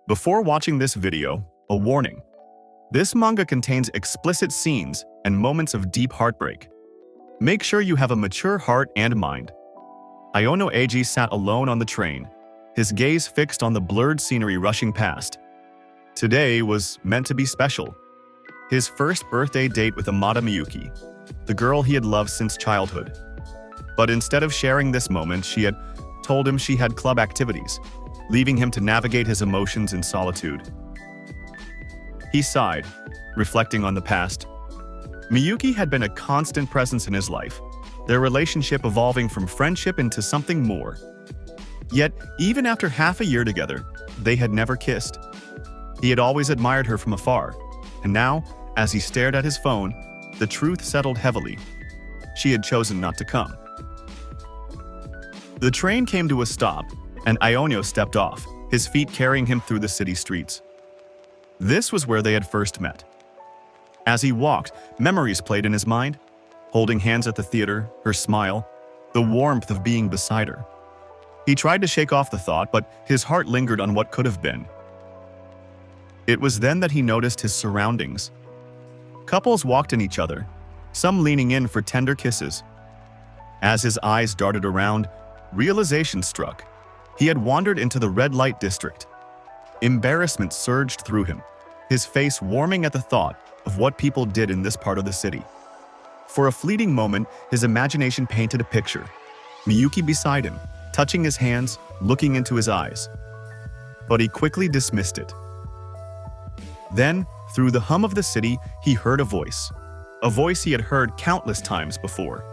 Before watching this video, a warning. This manga contains explicit scenes and moments of deep heartbreak. Make sure you have a mature heart and mind. Iono Eiji sat alone on the train, his gaze fixed on the blurred scenery rushing past. Today was meant to be special. His first birthday date with Amada Miyuki, the girl he had loved since childhood. But instead of sharing this moment, she had told him she had club activities, leaving him to navigate his emotions in solitude. He sighed, reflecting on the past. Miyuki had been a constant presence in his life, their relationship evolving from friendship into something more. Yet, even after half a year together, they had never kissed. He had always admired her from afar, and now, as he stared at his phone, the truth settled heavily. She had chosen not to come. The train came to a stop, and Iono stepped off, his feet carrying him through the city streets. This was where they had first met. As he walked, memories played in his mind, holding hands at the theater, her smile, the warmth of being beside her. He tried to shake off the thought, but his heart lingered on what could have been. It was then that he noticed his surroundings. Couples walked in each other, some leaning in for tender kisses. As his eyes darted around, realization struck. He had wandered into the red light district. Embarrassment surged through him, his face warming at the thought of what people did in this part of the city. For a fleeting moment, his imagination painted a picture. Miyuki beside him, touching his hands, looking into his eyes. But he quickly dismissed it. Then, through the hum of the city, he heard a voice he had heard countless times before.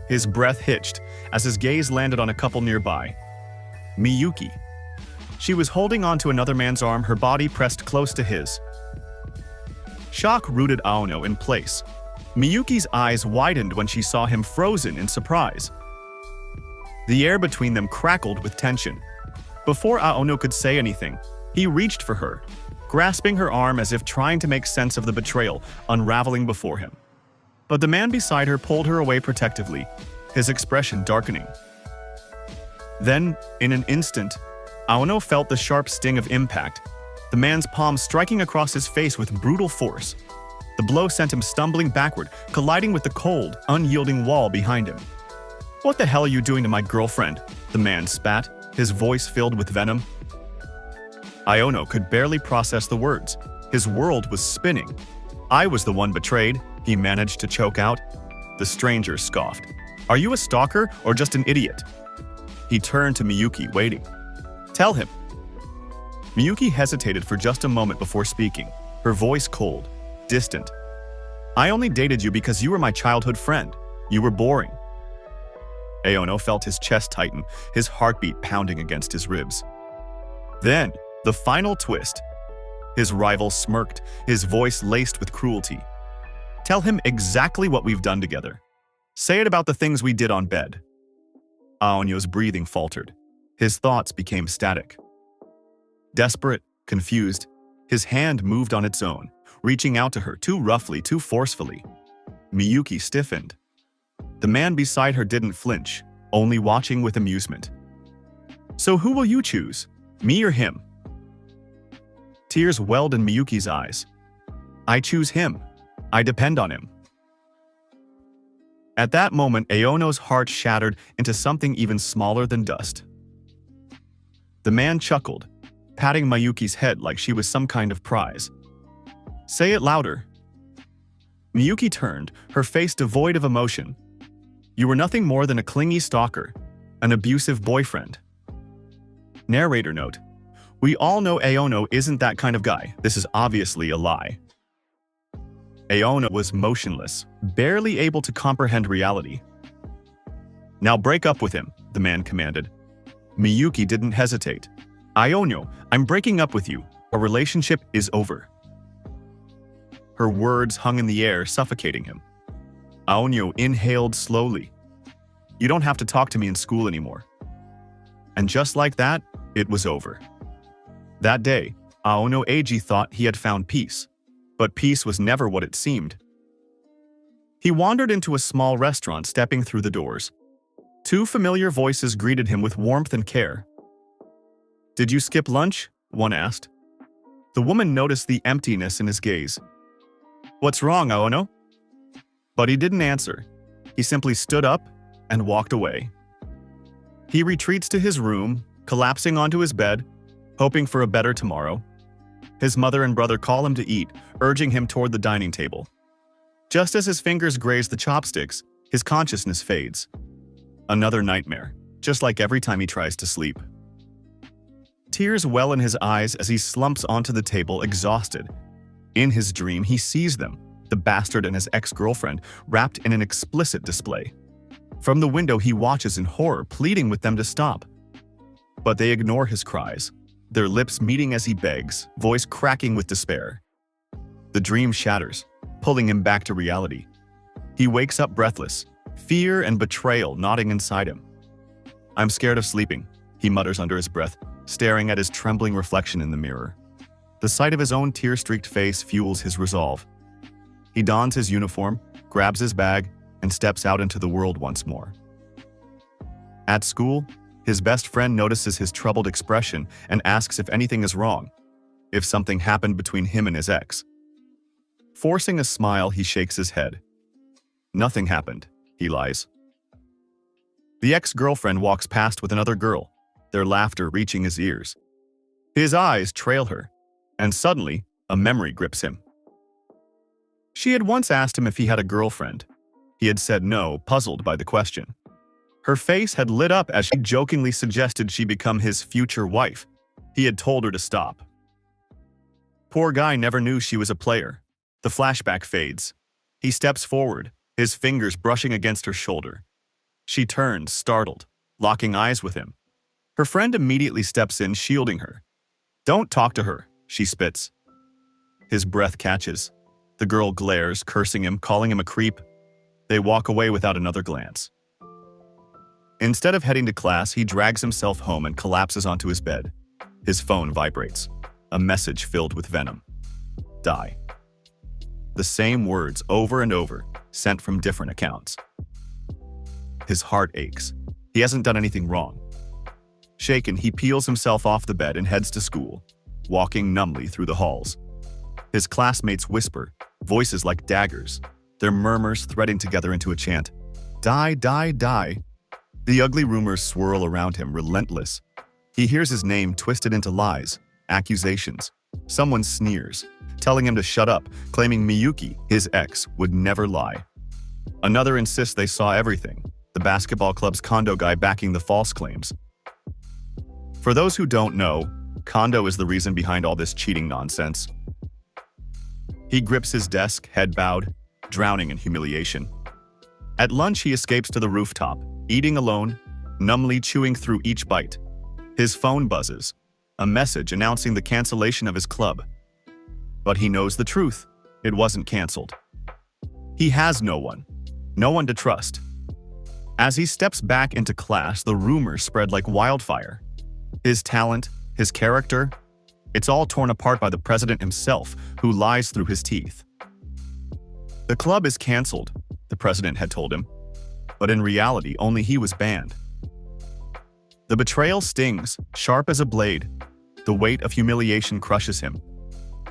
His breath hitched as his gaze landed on a couple nearby. Miyuki. She was holding onto another man's arm, her body pressed close to his. Shock rooted Aono in place. Miyuki's eyes widened when she saw him frozen in surprise. The air between them crackled with tension. Before Aono could say anything, he reached for her, grasping her arm as if trying to make sense of the betrayal unraveling before him. But the man beside her pulled her away protectively, his expression darkening. Then, in an instant, Aono felt the sharp sting of impact, the man's palm striking across his face with brutal force. The blow sent him stumbling backward, colliding with the cold, unyielding wall behind him. "What the hell are you doing to my girlfriend?" the man spat, his voice filled with venom. Iono could barely process the words. His world was spinning. "I was the one betrayed," he managed to choke out. The stranger scoffed. "Are you a stalker or just an idiot?" He turned to Miyuki, waiting. "Tell him." Miyuki hesitated for just a moment before speaking, her voice cold, distant. "I only dated you because you were my childhood friend. You were boring." Aono felt his chest tighten, his heartbeat pounding against his ribs. Then, the final twist. His rival smirked, his voice laced with cruelty. "Tell him exactly what we've done together. Say it about the things we did on bed." Aono's breathing faltered. His thoughts became static. Desperate, confused, his hand moved on its own, reaching out to her too roughly, too forcefully. Miyuki stiffened. The man beside her didn't flinch, only watching with amusement. "So who will you choose, me or him?" Tears welled in Miyuki's eyes. "I choose him. I depend on him." At that moment, Aono's heart shattered into something even smaller than dust. The man chuckled, patting Miyuki's head like she was some kind of prize. "Say it louder." Miyuki turned, her face devoid of emotion. "You were nothing more than a clingy stalker, an abusive boyfriend." Narrator note: we all know Aono isn't that kind of guy. This is obviously a lie. Aono was motionless, barely able to comprehend reality. "Now break up with him," the man commanded. Miyuki didn't hesitate. "Aono, I'm breaking up with you. Our relationship is over." Her words hung in the air, suffocating him. Aono inhaled slowly. "You don't have to talk to me in school anymore." And just like that, it was over. That day, Iono Eiji thought he had found peace, but peace was never what it seemed. He wandered into a small restaurant, stepping through the doors. Two familiar voices greeted him with warmth and care. "Did you skip lunch?" one asked. The woman noticed the emptiness in his gaze. "What's wrong, Aono?" But he didn't answer. He simply stood up and walked away. He retreats to his room, collapsing onto his bed, hoping for a better tomorrow. His mother and brother call him to eat, urging him toward the dining table. Just as his fingers graze the chopsticks, his consciousness fades. Another nightmare, just like every time he tries to sleep. Tears well in his eyes as he slumps onto the table, exhausted. In his dream, he sees them, the bastard and his ex-girlfriend, wrapped in an explicit display. From the window, he watches in horror, pleading with them to stop. But they ignore his cries, their lips meeting as he begs, voice cracking with despair. The dream shatters, pulling him back to reality. He wakes up breathless, fear and betrayal knotting inside him. "I'm scared of sleeping," he mutters under his breath, staring at his trembling reflection in the mirror. The sight of his own tear-streaked face fuels his resolve. He dons his uniform, grabs his bag, and steps out into the world once more. At school, his best friend notices his troubled expression and asks if anything is wrong, if something happened between him and his ex. Forcing a smile, he shakes his head. "Nothing happened," he lies. The ex-girlfriend walks past with another girl, their laughter reaching his ears. His eyes trail her, and suddenly, a memory grips him. She had once asked him if he had a girlfriend. He had said no, puzzled by the question. Her face had lit up as she jokingly suggested she become his future wife. He had told her to stop. Poor guy never knew she was a player. The flashback fades. He steps forward, his fingers brushing against her shoulder. She turns, startled, locking eyes with him. Her friend immediately steps in, shielding her. "Don't talk to her," she spits. His breath catches. The girl glares, cursing him, calling him a creep. They walk away without another glance. Instead of heading to class, he drags himself home and collapses onto his bed. His phone vibrates. A message filled with venom. "Die." The same words over and over, sent from different accounts. His heart aches. He hasn't done anything wrong. Shaken, he peels himself off the bed and heads to school, walking numbly through the halls. His classmates whisper, voices like daggers, their murmurs threading together into a chant. "Die, die, die." The ugly rumors swirl around him, relentless. He hears his name twisted into lies, accusations. Someone sneers, telling him to shut up, claiming Miyuki, his ex, would never lie. Another insists they saw everything, the basketball club's Kondo guy backing the false claims. For those who don't know, Kondo is the reason behind all this cheating nonsense. He grips his desk, head bowed, drowning in humiliation. At lunch, he escapes to the rooftop, eating alone, numbly chewing through each bite. His phone buzzes, a message announcing the cancellation of his club. But he knows the truth. It wasn't canceled. He has no one to trust. As he steps back into class, the rumors spread like wildfire. His talent, his character, it's all torn apart by the president himself, who lies through his teeth. The club is canceled, the president had told him, but in reality, only he was banned. The betrayal stings, sharp as a blade. The weight of humiliation crushes him.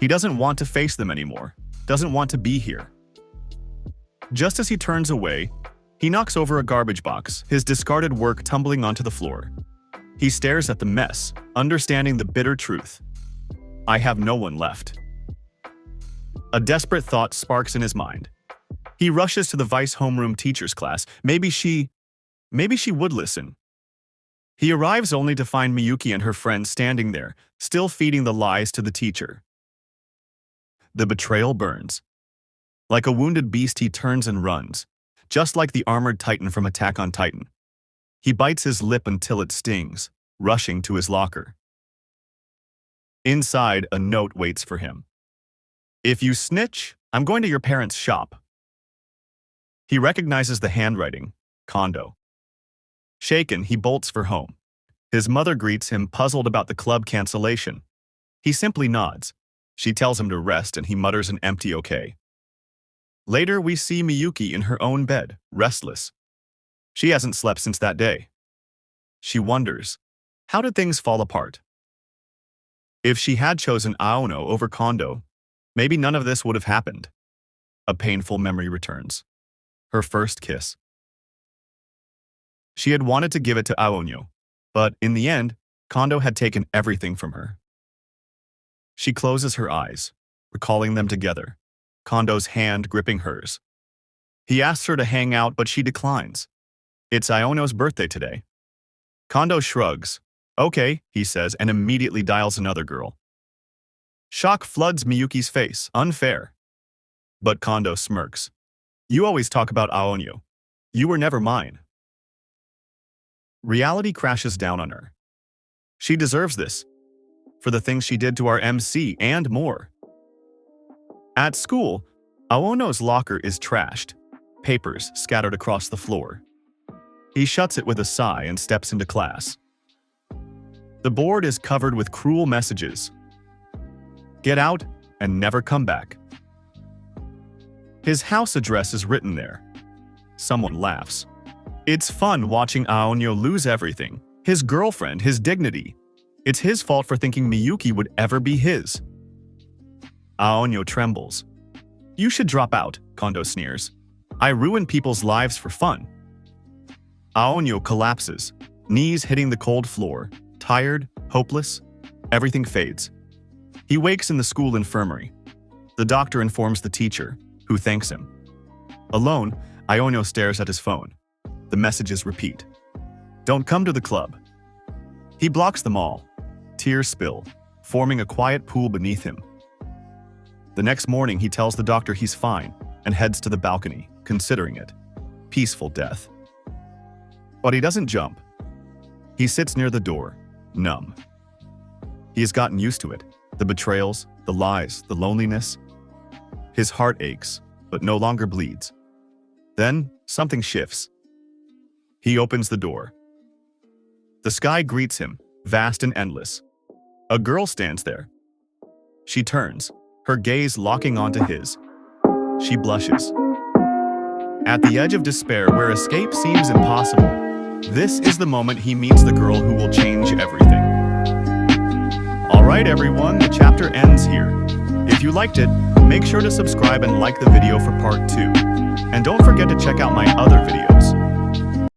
He doesn't want to face them anymore, doesn't want to be here. Just as he turns away, he knocks over a garbage box, his discarded work tumbling onto the floor. He stares at the mess, understanding the bitter truth. I have no one left. A desperate thought sparks in his mind. He rushes to the vice homeroom teacher's class. Maybe she would listen. He arrives only to find Miyuki and her friend standing there, still feeding the lies to the teacher. The betrayal burns. Like a wounded beast, he turns and runs, just like the armored titan from Attack on Titan. He bites his lip until it stings, rushing to his locker. Inside, a note waits for him. If you snitch, I'm going to your parents' shop. He recognizes the handwriting, Kondo. Shaken, he bolts for home. His mother greets him, puzzled about the club cancellation. He simply nods. She tells him to rest, and he mutters an empty okay. Later, we see Miyuki in her own bed, restless. She hasn't slept since that day. She wonders, how did things fall apart? If she had chosen Aono over Kondo, maybe none of this would have happened. A painful memory returns. Her first kiss. She had wanted to give it to Aono, but in the end, Kondo had taken everything from her. She closes her eyes, recalling them together, Kondo's hand gripping hers. He asks her to hang out, but she declines. It's Aono's birthday today. Kondo shrugs. Okay, he says, and immediately dials another girl. Shock floods Miyuki's face. Unfair. But Kondo smirks. You always talk about Aono. You were never mine. Reality crashes down on her. She deserves this. For the things she did to our MC and more. At school, Aono's locker is trashed, papers scattered across the floor. He shuts it with a sigh and steps into class. The board is covered with cruel messages. Get out and never come back. His house address is written there. Someone laughs. It's fun watching Aono lose everything. His girlfriend, his dignity. It's his fault for thinking Miyuki would ever be his. Aono trembles. You should drop out, Kondo sneers. I ruin people's lives for fun. Aono collapses, knees hitting the cold floor, tired, hopeless. Everything fades. He wakes in the school infirmary. The doctor informs the teacher, who thanks him. Alone, Aono stares at his phone. The messages repeat. Don't come to the club. He blocks them all. Tears spill, forming a quiet pool beneath him. The next morning, he tells the doctor he's fine and heads to the balcony, considering it. Peaceful death. But he doesn't jump. He sits near the door, numb. He has gotten used to it. The betrayals, the lies, the loneliness. His heart aches, but no longer bleeds. Then, something shifts. He opens the door. The sky greets him, vast and endless. A girl stands there. She turns, her gaze locking onto his. She blushes. At the edge of despair where escape seems impossible, this is the moment he meets the girl who will change everything. Alright everyone, the chapter ends here. If you liked it, make sure to subscribe and like the video for part 2. And don't forget to check out my other videos.